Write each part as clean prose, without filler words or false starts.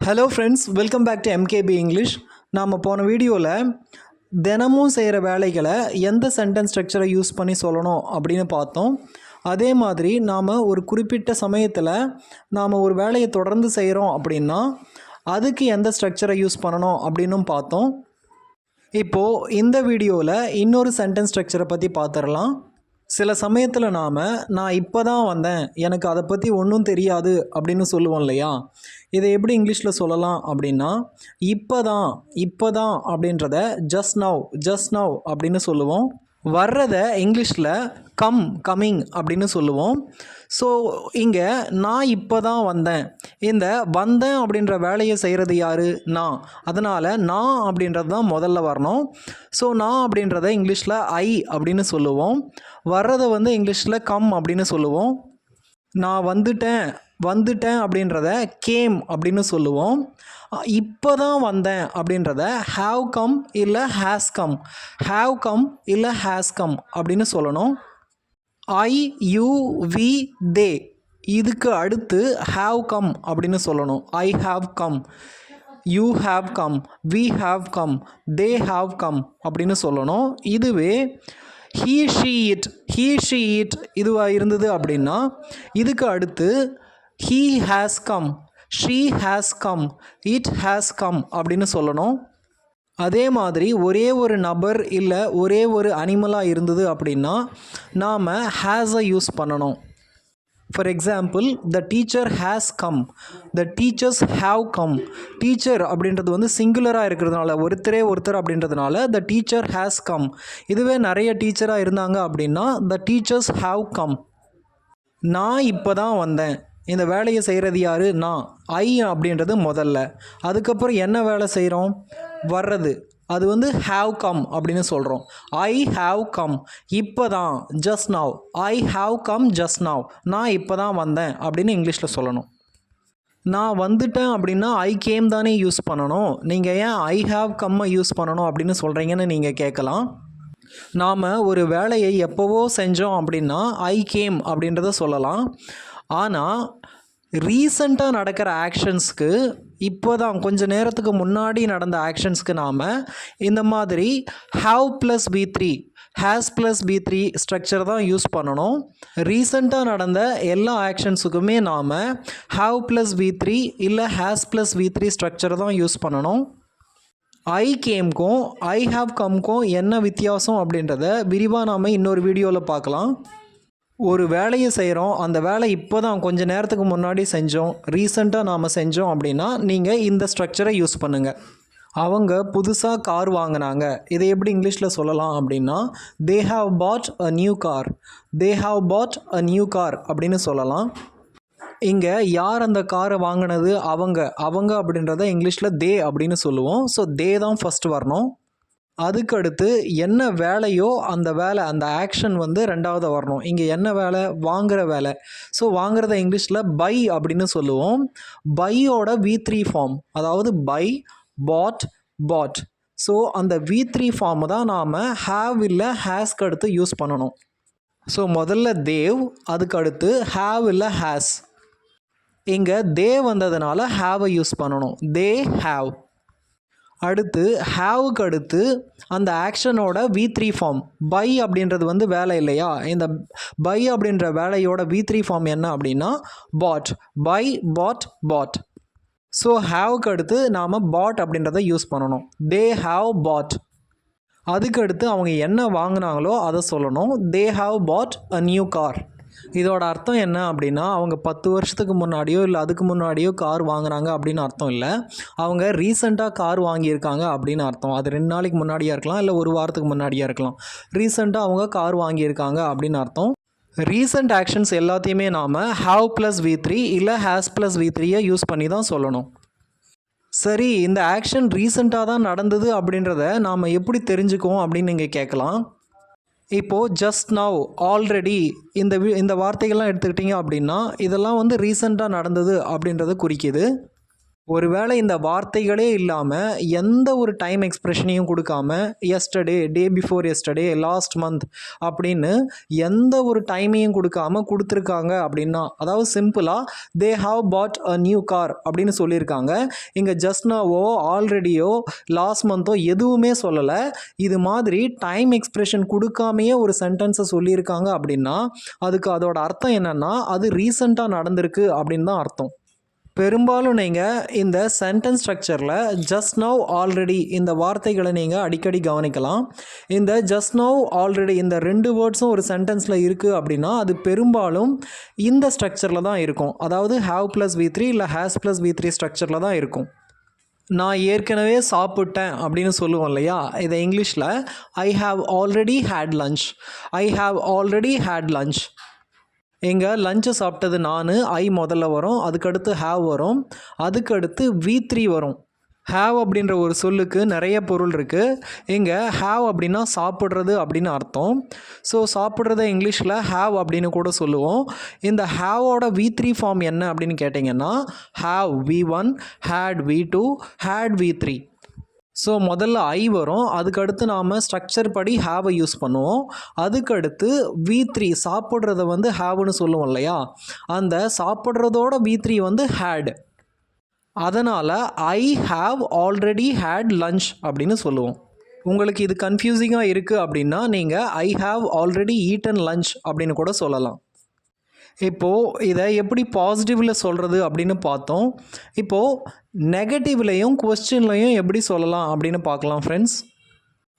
Hello friends, welcome back to MKP English. நாம் போன வீடியோவில் தினமும் செய்கிற வேலைகளை எந்த சென்டென்ஸ் ஸ்ட்ரக்சரை யூஸ் பண்ணி சொல்லணும் அப்படின்னு பார்த்தோம். அதே மாதிரி நாம் ஒரு குறிப்பிட்ட சமயத்தில் நாம் ஒரு வேலையை தொடர்ந்து செய்கிறோம் அப்படின்னா அதுக்கு எந்த ஸ்ட்ரக்சரை யூஸ் பண்ணணும் அப்படின்னும் பார்த்தோம். இப்போது இந்த வீடியோவில் இன்னொரு சென்டென்ஸ் ஸ்ட்ரக்சரை பற்றி பார்த்துடலாம். சில சமயத்தில் நான் இப்போ தான் வந்தேன், எனக்கு அதை பற்றி ஒன்றும் தெரியாது அப்படின்னு சொல்லுவோம் இல்லையா? இதை எப்படி இங்கிலீஷில் சொல்லலாம் அப்படின்னா, இப்போ தான் அப்படின்றத ஜஸ்ட் நவ் அப்படின்னு சொல்லுவோம். வர்றதை இங்கிலீஷில் கம்மிங் அப்படின்னு சொல்லுவோம். ஸோ இங்கே நான் இப்போ தான் வந்தேன், இந்த வந்தேன் அப்படின்ற வேலையை செய்கிறது யார்? நான். அதனால் நான் அப்படின்றது தான் முதல்ல வரணும். ஸோ நான் அப்படின்றத இங்கிலீஷில் ஐ அப்படின்னு சொல்லுவோம். வர்றதை இங்கிலீஷில் கம் அப்படின்னு சொல்லுவோம். நான் வந்துட்டேன் அப்படின்றத கேம் அப்படின்னு சொல்லுவோம். இப்போ தான் வந்தேன் அப்படின்றத ஹாவ் கம் இல்லை ஹேஸ் கம் அப்படின்னு சொல்லணும். ஐ யூ வி தே இதுக்கு அடுத்து ஹாவ் கம் அப்படின்னு சொல்லணும். I have come, you have come, we have come, they have come அப்படின்னு சொல்லணும். இதுவே ஹீ ஷீ இட் இதுவாக இருந்தது அப்படின்னா இதுக்கு அடுத்து he has come, she has come, it has come அப்படின்னு சொல்லணும். அதே மாதிரி ஒரே ஒரு நபர் இல்லை ஒரே ஒரு அனிமலாக இருந்தது அப்படின்னா நாம் ஹேஸை யூஸ் பண்ணணும். For example, the teacher has come, the teachers have come. Teacher அப்படின்றது சிங்குலராக இருக்கிறதுனால ஒருத்தர் அப்படின்றதுனால த டீச்சர் ஹேஸ் கம். இதுவே நிறைய டீச்சராக இருந்தாங்க அப்படின்னா த டீச்சர்ஸ் ஹாவ் கம். நான் இப்போ தான் வந்தேன், இந்த வேலையை செய்கிறது யார்? நான். ஐ அப்படின்றது முதல்ல. அதுக்கப்புறம் என்ன வேலை செய்கிறோம்? வர்றது, அது ஹாவ் கம் அப்படின்னு சொல்கிறோம். ஐ ஹாவ் கம், இப்போ தான், just now. I have come just now, நான் இப்போ தான் வந்தேன் அப்படின்னு இங்கிலீஷில் சொல்லணும். நான் வந்துட்டேன் அப்படின்னா ஐ கேம் தானே யூஸ் பண்ணணும். நீங்கள் ஏன் ஐ ஹாவ் கம்மை யூஸ் பண்ணணும் அப்படின்னு சொல்கிறீங்கன்னு நீங்கள் கேட்கலாம். நாம் ஒரு வேலையை எப்போவோ செஞ்சோம் அப்படின்னா ஐ கேம் அப்படின்றத சொல்லலாம். ஆனால் ரீசண்டாக நடக்கிற ஆக்ஷன்ஸ்க்கு, இப்போ தான் கொஞ்சம் நேரத்துக்கு முன்னாடி நடந்த ஆக்ஷன்ஸ்க்கு நாம் இந்த மாதிரி ஹாவ் ப்ளஸ் பி3, ஹேஸ் ப்ளஸ் பி3 ஸ்ட்ரக்சர் தான் யூஸ் பண்ணணும். ரீசண்டாக நடந்த எல்லா ஆக்ஷன்ஸுக்குமே நாம் ஹாவ் ப்ளஸ் பி3 இல்லை ஹேஸ் ப்ளஸ் பி3 ஸ்ட்ரக்சர் தான் யூஸ் பண்ணணும். ஐ கேம்க்கும் ஐ ஹாவ் கம்க்கும் என்ன வித்தியாசம் அப்படின்றத விரிவாக நாம் இன்னொரு வீடியோவில் பார்க்கலாம். ஒரு வேலையை செய்கிறோம், அந்த வேலை இப்போ தான் கொஞ்சம் நேரத்துக்கு முன்னாடி செஞ்சோம், ரீசண்டாக நாம் செஞ்சோம் அப்படின்னா நீங்கள் இந்த ஸ்ட்ரக்சரை யூஸ் பண்ணுங்கள். அவங்க புதுசாக கார் வாங்கினாங்க, இதை எப்படி இங்கிலீஷில் சொல்லலாம் அப்படின்னா they have pot a new car அப்படின்னு சொல்லலாம். இங்கே யார் அந்த காரை வாங்கினது? அவங்க அப்படின்றத இங்கிலீஷில் தே அப்படின்னு சொல்லுவோம். ஸோ தே தான் ஃபஸ்ட் வரணும். அதுக்கடுத்து என்ன வேலையோ அந்த வேலை, அந்த ஆக்ஷன் ரெண்டாவது வரணும். இங்கே என்ன வேலை? வாங்குகிற வேலை. ஸோ வாங்குறத இங்கிலீஷில் பை அப்படின்னு சொல்லுவோம். பையோட V3 ஃபார்ம், அதாவது பை, பாட். ஸோ அந்த V3 ஃபார்ம் தான் நாம் ஹாவ் இல்லை ஹேஸ்க்கு அடுத்து யூஸ் பண்ணணும். ஸோ முதல்ல தேவ், அதுக்கு அடுத்து ஹாவ் இல்லை ஹேஸ். இங்கே தே வந்ததுனால ஹாவை யூஸ் பண்ணணும். They have. அடுத்து ஹாவுக்கு அடுத்து அந்த ஆக்ஷனோட V3 ஃபார்ம், பை அப்படின்றது வேலை இல்லையா? இந்த பை அப்படின்ற வேலையோட V3 ஃபார்ம் என்ன அப்படின்னா பாட். By, pot. ஸோ ஹாவுக்கு அடுத்து நாம் பாட் அப்படின்றத யூஸ் பண்ணணும். தே ஹாவ் பாட். அதுக்கு அடுத்து அவங்க என்ன வாங்கினாங்களோ அதை சொல்லணும். They have pot a new car. இதோட அர்த்தம் என்ன அப்படின்னா அவங்க 10 வருஷத்துக்கு முன்னாடியோ இல்லை அதுக்கு முன்னாடியோ கார் வாங்குறாங்க அப்படின்னு அர்த்தம் இல்லை. அவங்க ரீசெண்டாக கார் வாங்கியிருக்காங்க அப்படின்னு அர்த்தம். அது 2 நாளைக்கு முன்னாடியாக இருக்கலாம், இல்லை ஒரு வாரத்துக்கு முன்னாடியாக இருக்கலாம். ரீசெண்டாக அவங்க கார் வாங்கியிருக்காங்க அப்படின்னு அர்த்தம். ரீசெண்ட் ஆக்ஷன்ஸ் எல்லாத்தையுமே நாம் ஹாவ் ப்ளஸ் V3 இல்லை ஹேஸ் ப்ளஸ் V3 யூஸ் பண்ணி தான் சொல்லணும். சரி, இந்த ஆக்ஷன் ரீசெண்டாக தான் நடந்தது அப்படின்றத நாம் எப்படி தெரிஞ்சுக்குவோம் அப்படின்னு நீங்கள் கேட்கலாம். இப்போது ஜஸ்ட் நவ், ஆல்ரெடி, இந்த வார்த்தைகள்லாம் எடுத்துக்கிட்டிங்க அப்படின்னா இதெல்லாம் ரீசெண்டாக நடந்தது அப்படின்றத குறிக்குது. ஒருவேளை இந்த வார்த்தைகளே இல்லாமல் எந்த ஒரு டைம் எக்ஸ்ப்ரெஷனையும் கொடுக்காம yesterday, day before yesterday, last month அப்படின்னு எந்த ஒரு டைமையும் கொடுக்காம கொடுத்துருக்காங்க அப்படின்னா, அதாவது சிம்பிளாக they have pot a new car அப்படின்னு சொல்லியிருக்காங்க. இங்கே ஜஸ்ட் நாவோ ஆல்ரெடியோ லாஸ்ட் மந்த்தோ எதுவுமே சொல்லலை. இது மாதிரி டைம் எக்ஸ்ப்ரெஷன் கொடுக்காமையே ஒரு சென்டென்ஸை சொல்லியிருக்காங்க அப்படின்னா அதுக்கு அதோட அர்த்தம் என்னென்னா அது ரீசெண்டாக நடந்திருக்கு அப்படின்னு தான் அர்த்தம். பெரும்பாலும் நீங்கள் இந்த சென்டென்ஸ் ஸ்ட்ரக்சரில் ஜஸ்ட் நவ், ஆல்ரெடி இந்த வார்த்தைகளை நீங்கள் அடிக்கடி கவனிக்கலாம். இந்த ஜஸ்ட் நவ், ஆல்ரெடி இந்த 2 வேர்ட்ஸும் ஒரு சென்டென்ஸில் இருக்குது அப்படின்னா அது பெரும்பாலும் இந்த ஸ்ட்ரக்சரில் தான் இருக்கும். அதாவது ஹாவ் ப்ளஸ் V3 இல்லை ஹேஸ் ப்ளஸ் V3 ஸ்ட்ரக்சரில் தான் இருக்கும். நான் ஏற்கனவே சாப்பிட்டேன் அப்படின்னு சொல்லுவோம் இல்லையா, இதை இங்கிலீஷில் I have already had lunch, I have already had lunch. இங்கே லஞ்சு சாப்பிட்டது நான், ஐ முதல்ல வரும், அதுக்கடுத்து ஹேவ் வரும், அதுக்கடுத்து V3 வரும். ஹேவ் அப்படின்ற ஒரு சொல்லுக்கு நிறைய பொருள் இருக்குது. இங்கே ஹேவ் அப்படின்னா சாப்பிட்றது அப்படின்னு அர்த்தம். ஸோ சாப்பிட்றத இங்கிலீஷில் ஹேவ் அப்படின்னு கூட சொல்லுவோம். இந்த ஹேவோட V3 ஃபார்ம் என்ன அப்படின்னு கேட்டிங்கன்னா have V1, had V2, had V3. So முதல்ல ஐ வரும், அதுக்கடுத்து நாம் ஸ்ட்ரக்சர் படி ஹேவை யூஸ் பண்ணுவோம். அதுக்கடுத்து V3 சாப்பிட்றத வந்து ஹேவ்னு சொல்லுவோம் இல்லையா, அந்த சாப்பிட்றதோட V3 வந்து ஹேட். அதனால் I have already had lunch அப்படின்னு சொல்லுவோம். உங்களுக்கு இது கன்ஃபியூசிங்காக இருக்குது அப்படின்னா நீங்கள் I have already eaten lunch அப்படின்னு கூட சொல்லலாம். இப்போது இதை எப்படி பாசிட்டிவில் சொல்கிறது அப்படின்னு பார்த்தோம். இப்போது நெகட்டிவ்லையும் கொஸ்டின்லையும் எப்படி சொல்லலாம் அப்படின்னு பார்க்கலாம் ஃப்ரெண்ட்ஸ்.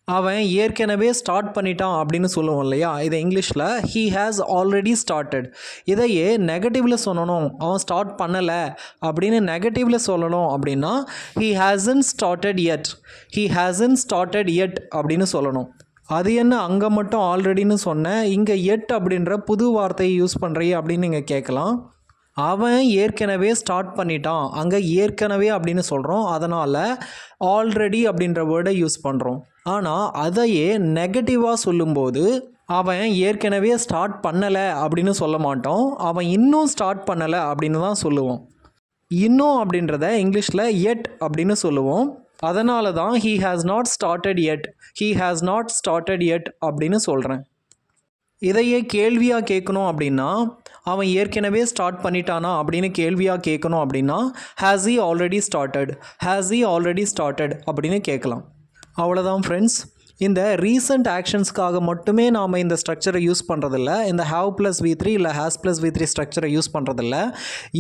அவன் ஏற்கனவே ஸ்டார்ட் பண்ணிட்டான் அப்படின்னு சொல்லுவோம் இல்லையா, இதை இங்கிலீஷில் ஹீ ஹேஸ் ஆல்ரெடி ஸ்டார்டட். இதையே நெகட்டிவில் சொல்லணும், அவன் ஸ்டார்ட் பண்ணலை அப்படின்னு நெகட்டிவில் சொல்லணும் அப்படின்னா he hasn't started it, he hasn't started it அப்படின்னு சொல்லணும். அது என்ன அங்கே மட்டும் ஆல்ரெடின்னு சொன்னேன், இங்கே எட் அப்படின்ற புது வார்த்தையை யூஸ் பண்ணுறியே அப்படின்னு நீங்கள் கேட்கலாம். அவன் ஏற்கனவே ஸ்டார்ட் பண்ணிட்டான், அங்கே ஏற்கனவே அப்படின்னு சொல்கிறோம், அதனால் ஆல்ரெடி அப்படின்ற வேர்டை யூஸ் பண்ணுறோம். ஆனால் அதையே நெகட்டிவாக சொல்லும்போது அவன் ஏற்கனவே ஸ்டார்ட் பண்ணலை அப்படின்னு சொல்ல மாட்டோம், அவன் இன்னும் ஸ்டார்ட் பண்ணலை அப்படின்னு தான் சொல்லுவோம். இன்னும் அப்படின்றத இங்கிலீஷில் எட் அப்படின்னு சொல்லுவோம். அதனால தான் he has not started it, he has not started it அப்படின்னு சொல்கிறேன். இதையே கேள்வியாக கேட்கணும் அப்படின்னா அவன் ஏற்கனவே ஸ்டார்ட் பண்ணிட்டானா அப்படின்னு கேள்வியாக கேட்கணும் அப்படின்னா has he already started, has he already started அப்படின்னு கேட்கலாம். அவ்வளோதான் ஃப்ரெண்ட்ஸ். இந்த ரீசன்ட் ஆக்ஷன்ஸ்க்காக மட்டுமே நாம் இந்த ஸ்ட்ரக்சரை யூஸ் பண்ணுறதில்ல, இந்த ஹாவ் ப்ளஸ் V3 இல்லை ஹேஸ் ப்ளஸ் V3 ஸ்ட்ரக்சரை யூஸ் பண்ணுறதில்ல.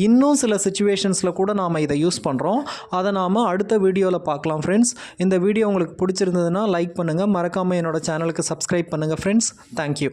இன்னும் சில சுச்சுவேஷன்ஸில் கூட நாம் இதை யூஸ் பண்ணுறோம். அதை நாம் அடுத்த வீடியோவில் பார்க்கலாம் ஃப்ரெண்ட்ஸ். இந்த வீடியோ உங்களுக்கு பிடிச்சிருந்ததுன்னா லைக் பண்ணுங்கள், மறக்காமல் என்னோடய சேனலுக்கு சப்ஸ்கிரைப் பண்ணுங்கள் ஃப்ரெண்ட்ஸ். தேங்க்யூ.